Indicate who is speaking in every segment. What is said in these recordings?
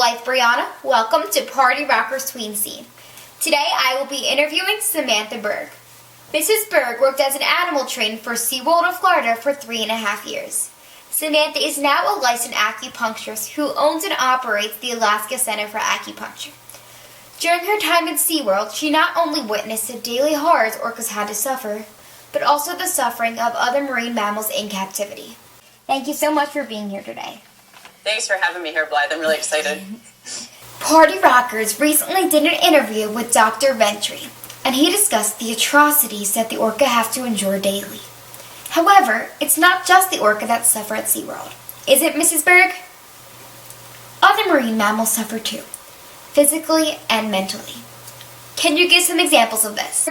Speaker 1: Blythe, Brianna. Welcome to PartyRockers Tween Scene. Today I will be interviewing Samantha Berg. Mrs. Berg worked as an animal trainer for SeaWorld of Florida for 3.5 years. Samantha is now a licensed acupuncturist who owns and operates the Alaska Center for Acupuncture. During her time in SeaWorld, she not only witnessed the daily horrors orcas had to suffer, but also the suffering of other marine mammals in captivity. Thank you so much for being here today.
Speaker 2: Thanks for having me here, Blythe. I'm really excited.
Speaker 1: Party Rockers recently did an interview with Dr. Ventry, and he discussed the atrocities that the orca have to endure daily. However, it's not just the orca that suffer at SeaWorld. Is it, Mrs. Berg? Other marine mammals suffer too, physically and mentally. Can you give some examples of this?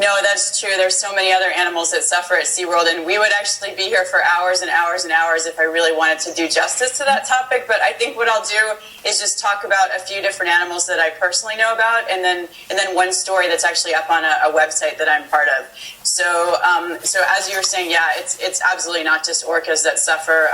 Speaker 2: No, that's true. There's so many other animals that suffer at SeaWorld, and we would actually be here for hours and hours and hours if I really wanted to do justice to that topic. But I think what I'll do is just talk about a few different animals that I personally know about, and then one story that's actually up on a website that I'm part of. So as you were saying, yeah, it's absolutely not just orcas that suffer.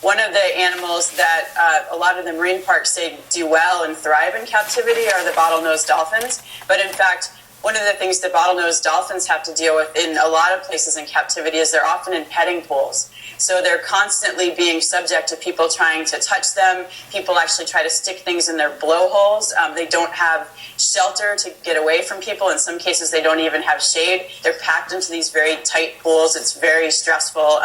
Speaker 2: One of the animals that a lot of the marine parks say do well and thrive in captivity are the bottlenose dolphins. But in fact, one of the things that bottlenose dolphins have to deal with in a lot of places in captivity is they're often in petting pools. So they're constantly being subject to people trying to touch them. People actually try to stick things in their blowholes. They don't have shelter to get away from people. In some cases, they don't even have shade. They're packed into these very tight pools. It's very stressful.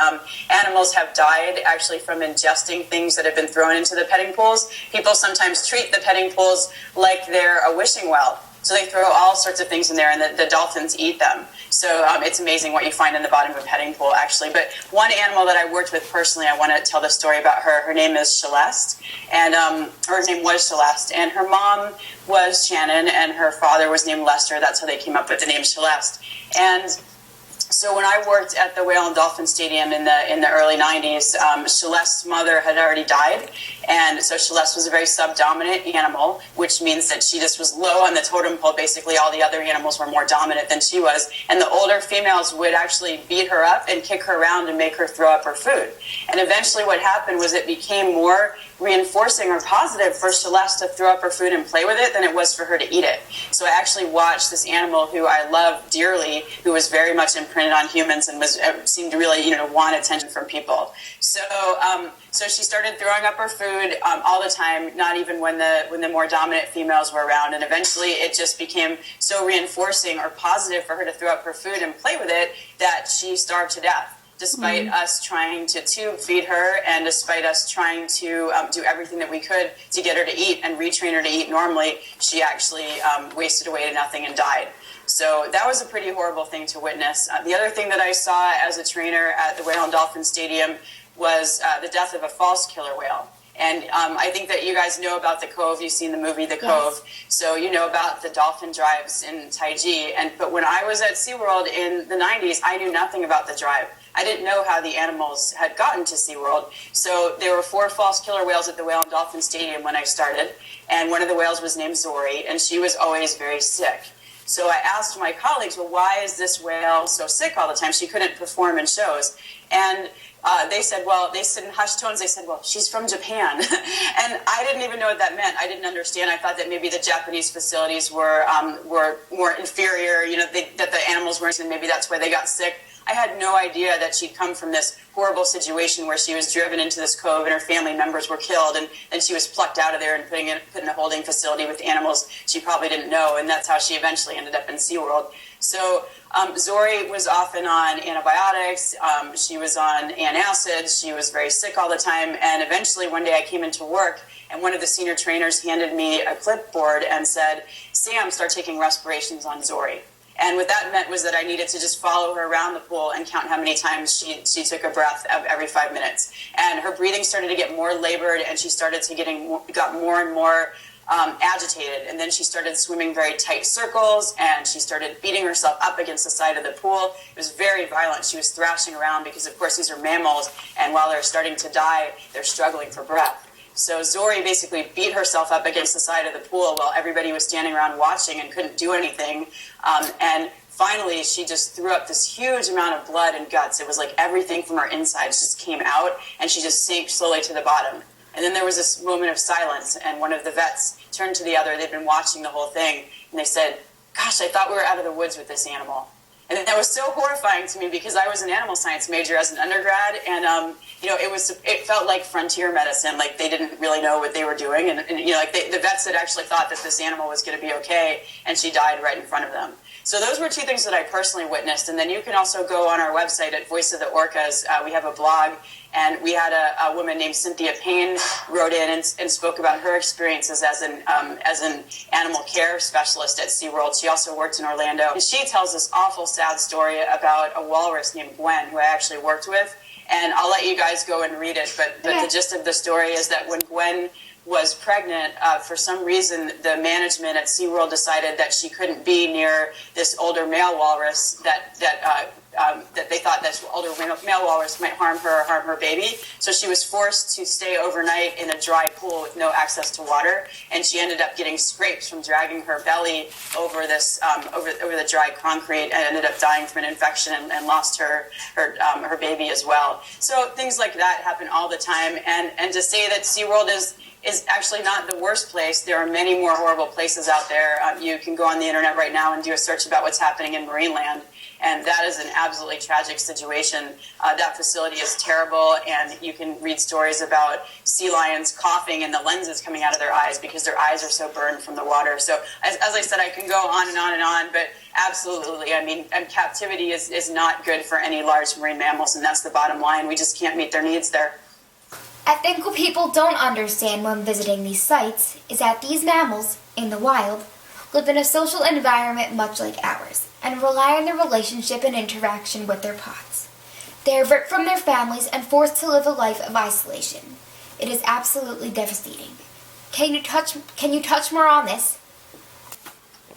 Speaker 2: Animals have died actually from ingesting things that have been thrown into the petting pools. People sometimes treat the petting pools like they're a wishing well. So they throw all sorts of things in there, and the dolphins eat them. So it's amazing what you find in the bottom of a petting pool, actually. But one animal that I worked with personally, I want to tell the story about her. Her name is Celeste, and her name was Celeste, and her mom was Shannon, and her father was named Lester. That's how they came up with the name Celeste. And so when I worked at the Whale and Dolphin Stadium in the early 90s, Celeste's mother had already died, and so Celeste was a very subdominant animal, which means that she just was low on the totem pole. Basically, all the other animals were more dominant than she was, and the older females would actually beat her up and kick her around and make her throw up her food. And eventually what happened was it became more reinforcing or positive for Celeste to throw up her food and play with it than it was for her to eat it. So I actually watched this animal who I love dearly, who was very much imprinted on humans and seemed to really want attention from people. So she started throwing up her food all the time, not even when the more dominant females were around. And eventually it just became so reinforcing or positive for her to throw up her food and play with it that she starved to death. Despite us trying to tube feed her, and despite us trying to do everything that we could to get her to eat and retrain her to eat normally, she actually wasted away to nothing and died. So that was a pretty horrible thing to witness. The other thing that I saw as a trainer at the Whale and Dolphin Stadium was the death of a false killer whale. And I think that you guys know about The Cove. You've seen the movie The Cove. So you know about the dolphin drives in Taiji. But when I was at SeaWorld in the 90s, I knew nothing about the drive. I didn't know how the animals had gotten to SeaWorld. So there were 4 false killer whales at the Whale and Dolphin Stadium when I started. And one of the whales was named Zori, and she was always very sick. So I asked my colleagues, well, why is this whale so sick all the time? She couldn't perform in shows. And they said in hushed tones, they said, well, she's from Japan. And I didn't even know what that meant. I didn't understand. I thought that maybe the Japanese facilities were more inferior, that the animals weren't, and maybe that's why they got sick. I had no idea that she'd come from this horrible situation where she was driven into this cove and her family members were killed, and then she was plucked out of there and put in a holding facility with animals she probably didn't know, and that's how she eventually ended up in SeaWorld. So Zori was often on antibiotics, she was on antacids, she was very sick all the time, and eventually one day I came into work and one of the senior trainers handed me a clipboard and said, Sam, start taking respirations on Zori. And what that meant was that I needed to just follow her around the pool and count how many times she took a breath every 5 minutes. And her breathing started to get more labored, and she started to got more and more agitated. And then she started swimming very tight circles, and she started beating herself up against the side of the pool. It was very violent. She was thrashing around because, of course, these are mammals, and while they're starting to die, they're struggling for breath. So Zori basically beat herself up against the side of the pool while everybody was standing around watching and couldn't do anything. And finally, she just threw up this huge amount of blood and guts. It was like everything from her insides just came out, and she just sank slowly to the bottom. And then there was this moment of silence, and one of the vets turned to the other. They'd been watching the whole thing, and they said, "Gosh, I thought we were out of the woods with this animal." And that was so horrifying to me because I was an animal science major as an undergrad, and it felt like frontier medicine. Like they didn't really know what they were doing, and the vets had actually thought that this animal was going to be okay, and she died right in front of them. So those were two things that I personally witnessed. And then you can also go on our website at Voice of the Orcas. We have a blog, and we had a woman named Cynthia Payne wrote in and spoke about her experiences as an animal care specialist at SeaWorld. She also worked in Orlando. And she tells this awful, sad story about a walrus named Gwen, who I actually worked with. And I'll let you guys go and read it. But the gist of the story is that when Gwen was pregnant, for some reason, the management at SeaWorld decided that she couldn't be near this older male walrus that they thought this older male walrus might harm her or harm her baby. So she was forced to stay overnight in a dry pool with no access to water, and she ended up getting scrapes from dragging her belly over this over the dry concrete, and ended up dying from an infection and lost her baby as well. So things like that happen all the time, and to say that SeaWorld is actually not the worst place. There are many more horrible places out there. You can go on the internet right now and do a search about what's happening in Marineland, and that is an absolutely tragic situation. That facility is terrible, and you can read stories about sea lions coughing and the lenses coming out of their eyes because their eyes are so burned from the water. So as I said, I can go on and on and on, but absolutely, I mean, captivity is not good for any large marine mammals, and that's the bottom line. We just can't meet their needs there.
Speaker 1: I think what people don't understand when visiting these sites is that these mammals, in the wild, live in a social environment much like ours and rely on their relationship and interaction with their pods. They are ripped from their families and forced to live a life of isolation. It is absolutely devastating. Can you touch more on this?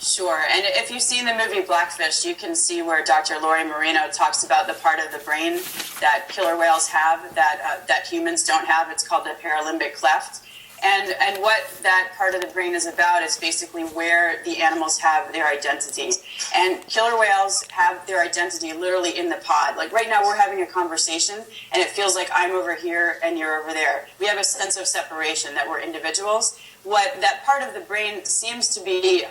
Speaker 2: Sure, and if you've seen the movie Blackfish, you can see where Dr. Lori Marino talks about the part of the brain that killer whales have that humans don't have. It's called the paralimbic cleft. And what that part of the brain is about is basically where the animals have their identity. And killer whales have their identity literally in the pod. Like right now we're having a conversation and it feels like I'm over here and you're over there. We have a sense of separation, that we're individuals. What that part of the brain seems to be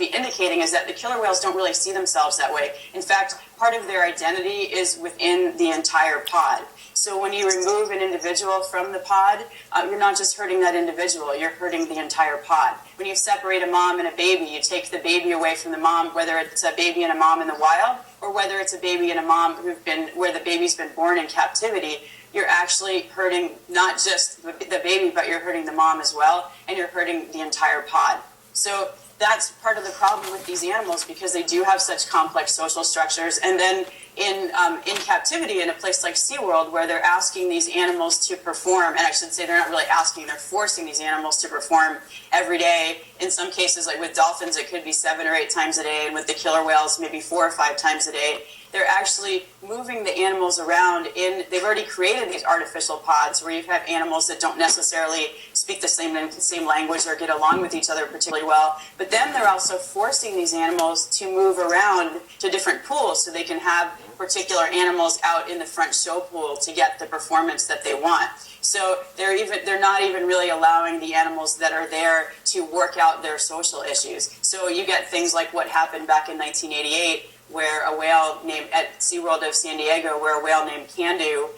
Speaker 2: indicating is that the killer whales don't really see themselves that way. In fact, part of their identity is within the entire pod. So when you remove an individual from the pod, you're not just hurting that individual, you're hurting the entire pod. When you separate a mom and a baby, you take the baby away from the mom, whether it's a baby and a mom in the wild, or whether it's a baby and a mom where the baby's been born in captivity. You're actually hurting not just the baby, but you're hurting the mom as well, and you're hurting the entire pod. So that's part of the problem with these animals, because they do have such complex social structures. And then in captivity, in a place like SeaWorld, where they're asking these animals to perform, and I should say they're not really asking, they're forcing these animals to perform every day. In some cases, like with dolphins, it could be 7 or 8 times a day, and with the killer whales, maybe 4 or 5 times a day. They're actually moving the animals around they've already created these artificial pods where you have animals that don't necessarily speak the same language or get along with each other particularly well. But then they're also forcing these animals to move around to different pools so they can have particular animals out in the front show pool to get the performance that they want. So they're not even really allowing the animals that are there to work out their social issues. So you get things like what happened back in 1988, where a whale named at SeaWorld of San Diego, where a whale named Candu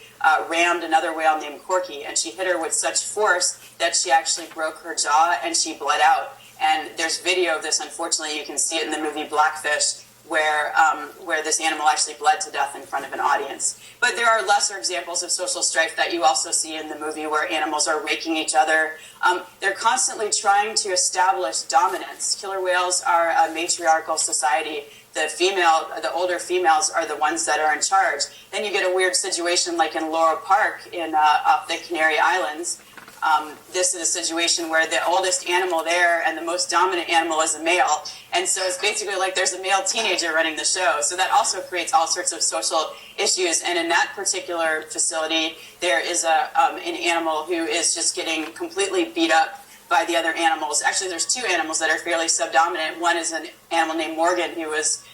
Speaker 2: rammed another whale named Corky, and she hit her with such force that she actually broke her jaw and she bled out. And there's video of this. Unfortunately, you can see it in the movie Blackfish, where this animal actually bled to death in front of an audience. But there are lesser examples of social strife that you also see in the movie, where animals are raking each other. They're constantly trying to establish dominance. Killer whales are a matriarchal society. The older females are the ones that are in charge. Then you get a weird situation like in Laurel Park off the Canary Islands. This is a situation where the oldest animal there and the most dominant animal is a male. And so it's basically like there's a male teenager running the show. So that also creates all sorts of social issues. And in that particular facility, there is an animal who is just getting completely beat up by the other animals. Actually, there's 2 animals that are fairly subdominant. One is an animal named Morgan, who was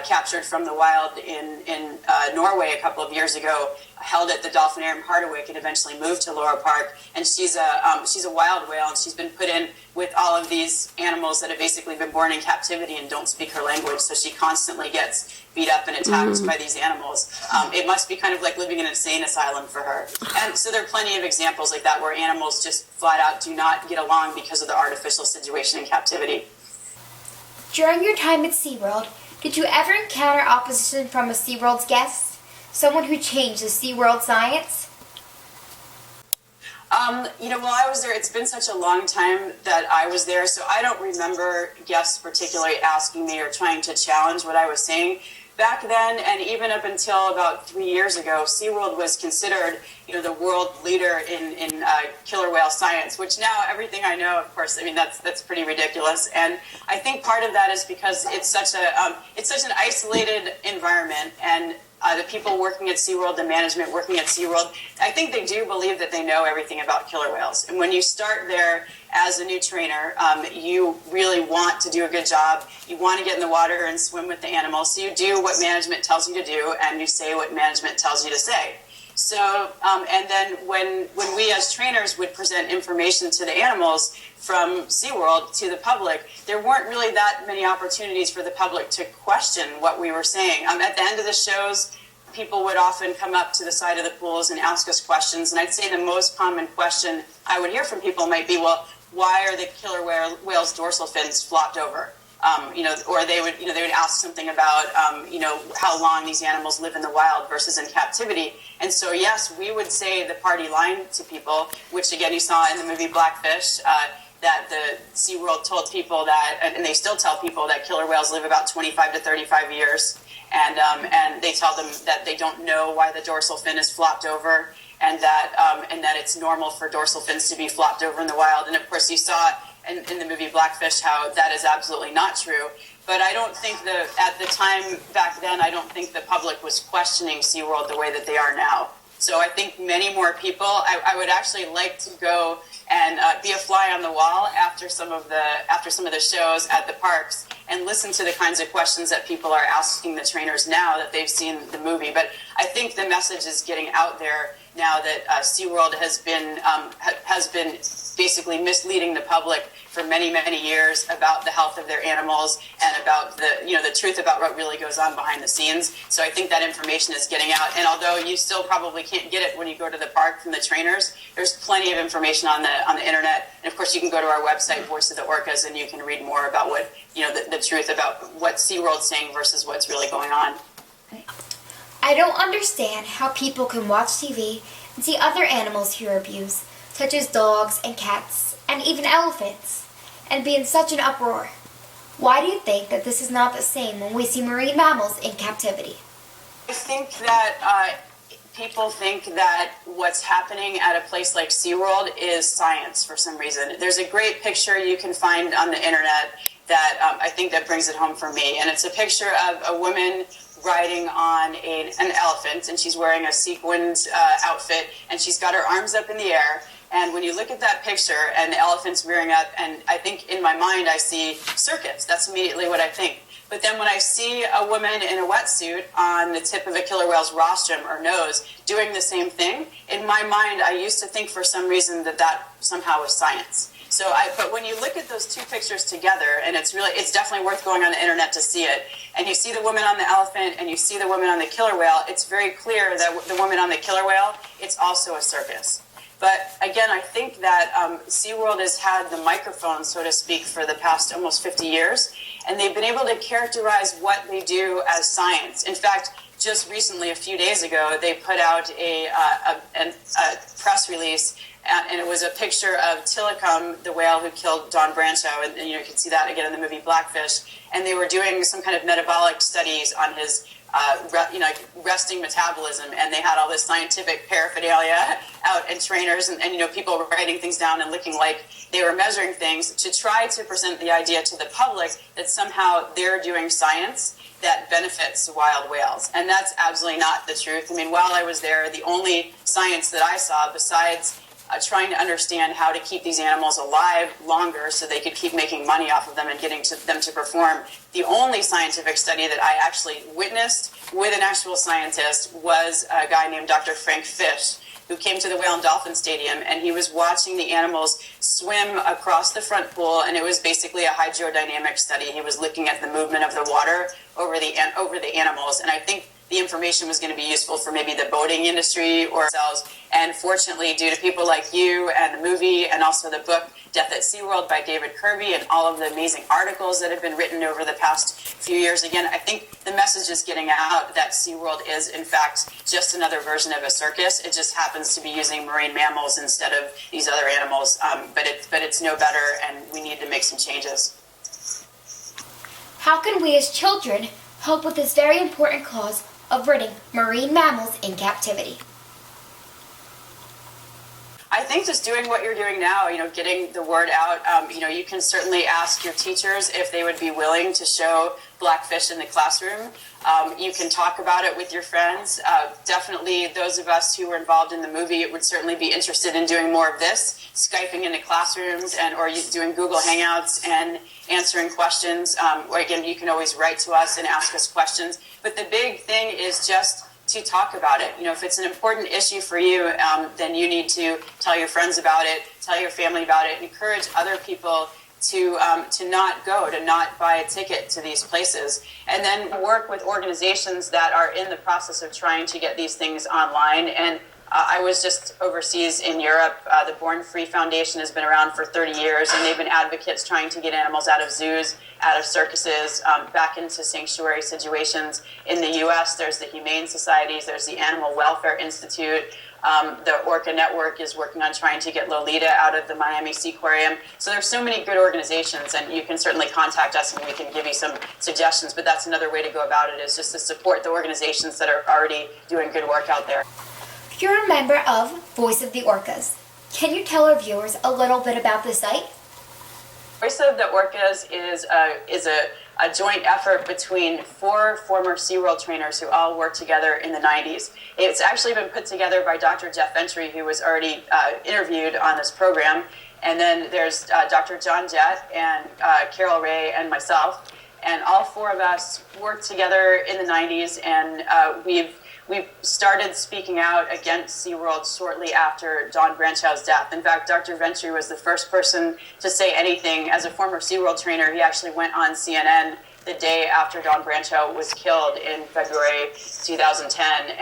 Speaker 2: captured from the wild in Norway a couple of years ago, held at the Dolphinarium Harderwijk, and eventually moved to Laura Park. And she's a wild whale, and she's been put in with all of these animals that have basically been born in captivity and don't speak her language. So she constantly gets beat up and attacked by these animals. It must be kind of like living in an insane asylum for her. And so there are plenty of examples like that where animals just flat out do not get along because of the artificial situation in captivity.
Speaker 1: During your time at SeaWorld, did you ever encounter opposition from a SeaWorld's guest? Someone who changed the SeaWorld science?
Speaker 2: While I was there, it's been such a long time that I was there, so I don't remember guests particularly asking me or trying to challenge what I was saying. Back then, and even up until about 3 years ago, SeaWorld was considered, the world leader in killer whale science, which now everything I know, of course, that's pretty ridiculous. And I think part of that is because it's such an isolated environment, and the people working at SeaWorld, the management working at SeaWorld, I think they do believe that they know everything about killer whales. And when you start there as a new trainer, you really want to do a good job. You want to get in the water and swim with the animals. So you do what management tells you to do, and you say what management tells you to say. So, and then when we as trainers would present information to the animals from SeaWorld to the public, there weren't really that many opportunities for the public to question what we were saying. At the end of the shows, people would often come up to the side of the pools and ask us questions, and I'd say the most common question I would hear from people might be, well, why are the killer whale's dorsal fins flopped over? Or they would ask something about, how long these animals live in the wild versus in captivity. And so, yes, we would say the party line to people, which again you saw in the movie Blackfish, that the SeaWorld told people that, and they still tell people that killer whales live about 25 to 35 years. And they tell them that they don't know why the dorsal fin is flopped over, and that it's normal for dorsal fins to be flopped over in the wild. And of course, you saw in the movie Blackfish how that is absolutely not true. But I don't think at the time back then, I don't think the public was questioning SeaWorld the way that they are now. So I think many more people, I would actually like to go and be a fly on the wall after some of the shows at the parks and listen to the kinds of questions that people are asking the trainers now that they've seen the movie. But I think the message is getting out there now that SeaWorld has been basically misleading the public for many, many years about the health of their animals and about the truth about what really goes on behind the scenes. So I think that information is getting out. And although you still probably can't get it when you go to the park from the trainers, there's plenty of information on the internet. And of course, you can go to our website, Voice of the Orcas, and you can read more about what the truth about what SeaWorld's saying versus what's really going on.
Speaker 1: I don't understand how people can watch TV and see other animals here abused, such as dogs and cats and even elephants, and be in such an uproar. Why do you think that this is not the same when we see marine mammals in captivity?
Speaker 2: I think that people think that what's happening at a place like SeaWorld is science for some reason. There's a great picture you can find on the internet that I think that brings it home for me, and it's a picture of a woman riding on an elephant, and she's wearing a sequined outfit, and she's got her arms up in the air. And when you look at that picture and the elephant's rearing up, and I think in my mind I see circus. That's immediately what I think. But then when I see a woman in a wetsuit on the tip of a killer whale's rostrum or nose doing the same thing, in my mind I used to think for some reason that somehow was science. But when you look at those two pictures together, and it's definitely worth going on the internet to see it, and you see the woman on the elephant and you see the woman on the killer whale, it's very clear that the woman on the killer whale, it's also a circus. But again, I think that SeaWorld has had the microphone, so to speak, for the past almost 50 years, and they've been able to characterize what they do as science. In fact, just recently, a few days ago, they put out a press release, and it was a picture of Tilikum, the whale who killed Don Brancho, and you can see that again in the movie Blackfish. And they were doing some kind of metabolic studies on his resting metabolism, and they had all this scientific paraphernalia out, and trainers and people were writing things down and looking like they were measuring things to try to present the idea to the public that somehow they're doing science that benefits wild whales. And that's absolutely not the truth. I mean, while I was there, the only science that I saw besides trying to understand how to keep these animals alive longer so they could keep making money off of them and getting them to perform. The only scientific study that I actually witnessed with an actual scientist was a guy named Dr. Frank Fish, who came to the Whale and Dolphin Stadium, and he was watching the animals swim across the front pool, and it was basically a hydrodynamic study. He was looking at the movement of the water over the animals, and I think the information was going to be useful for maybe the boating industry or ourselves. And fortunately, due to people like you and the movie and also the book Death at SeaWorld by David Kirby and all of the amazing articles that have been written over the past few years, again, I think the message is getting out that SeaWorld is, in fact, just another version of a circus. It just happens to be using marine mammals instead of these other animals, but it's no better, and we need to make some changes.
Speaker 1: How can we as children help with this very important cause of ridding marine mammals in captivity?
Speaker 2: I think just doing what you're doing now, getting the word out. You can certainly ask your teachers if they would be willing to show Blackfish in the classroom. You can talk about it with your friends. Definitely those of us who were involved in the movie would certainly be interested in doing more of this, Skyping into classrooms or doing Google Hangouts and answering questions. Or again, you can always write to us and ask us questions. But the big thing is just to talk about it. If it's an important issue for you, then you need to tell your friends about it, tell your family about it, encourage other people to not buy a ticket to these places, and then work with organizations that are in the process of trying to get these things online. And I was just overseas in Europe. The Born Free Foundation has been around for 30 years, and they've been advocates trying to get animals out of zoos, out of circuses, back into sanctuary situations. In the U.S., there's the Humane Societies, there's the Animal Welfare Institute. The Orca Network is working on trying to get Lolita out of the Miami Seaquarium. So there's so many good organizations, and you can certainly contact us and we can give you some suggestions, but that's another way to go about it, is just to support the organizations that are already doing good work out there.
Speaker 1: You're a member of Voice of the Orcas. Can you tell our viewers a little bit about the site?
Speaker 2: Voice of the Orcas is a joint effort between 4 former SeaWorld trainers who all worked together in the 90s. It's actually been put together by Dr. Jeff Ventry, who was already interviewed on this program. And then there's Dr. John Jett and Carol Ray and myself. And all 4 of us worked together in the 90s, and we've started speaking out against SeaWorld shortly after Don Branchow's death. In fact, Dr. Ventry was the first person to say anything. As a former SeaWorld trainer, he actually went on CNN the day after Don Branchow was killed in February 2010.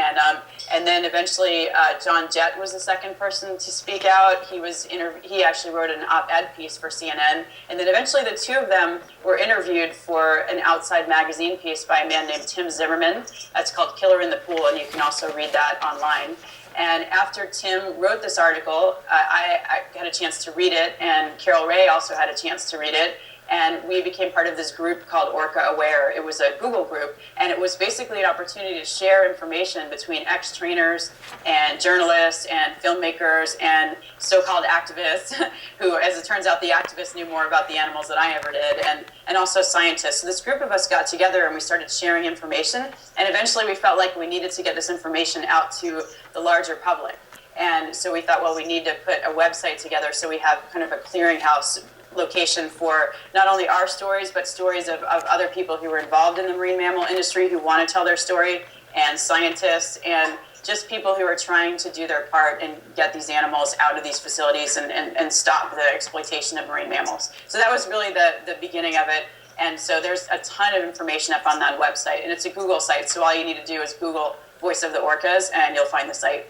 Speaker 2: And then eventually John Jett was the second person to speak out. He actually wrote an op-ed piece for CNN. And then eventually the 2 of them were interviewed for an Outside magazine piece by a man named Tim Zimmerman. That's called Killer in the Pool, and you can also read that online. And after Tim wrote this article, I had a chance to read it, and Carol Ray also had a chance to read it. And we became part of this group called Orca Aware. It was a Google group, and it was basically an opportunity to share information between ex-trainers and journalists and filmmakers and so-called activists who, as it turns out, the activists knew more about the animals than I ever did, and also scientists. So this group of us got together and we started sharing information, and eventually we felt like we needed to get this information out to the larger public. And so we thought, well, we need to put a website together so we have kind of a clearinghouse location for not only our stories, but stories of other people who were involved in the marine mammal industry who want to tell their story, and scientists, and just people who are trying to do their part and get these animals out of these facilities and stop the exploitation of marine mammals. So that was really the beginning of it. And so there's a ton of information up on that website, and it's a Google site, so all you need to do is Google Voice of the Orcas and you'll find the site.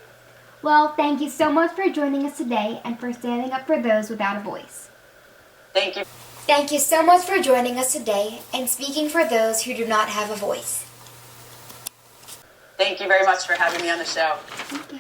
Speaker 1: Well, thank you so much for joining us today and for standing up for those without a voice.
Speaker 2: Thank you.
Speaker 1: Thank you so much for joining us today and speaking for those who do not have a voice.
Speaker 2: Thank you very much for having me on the show.
Speaker 1: Thank you.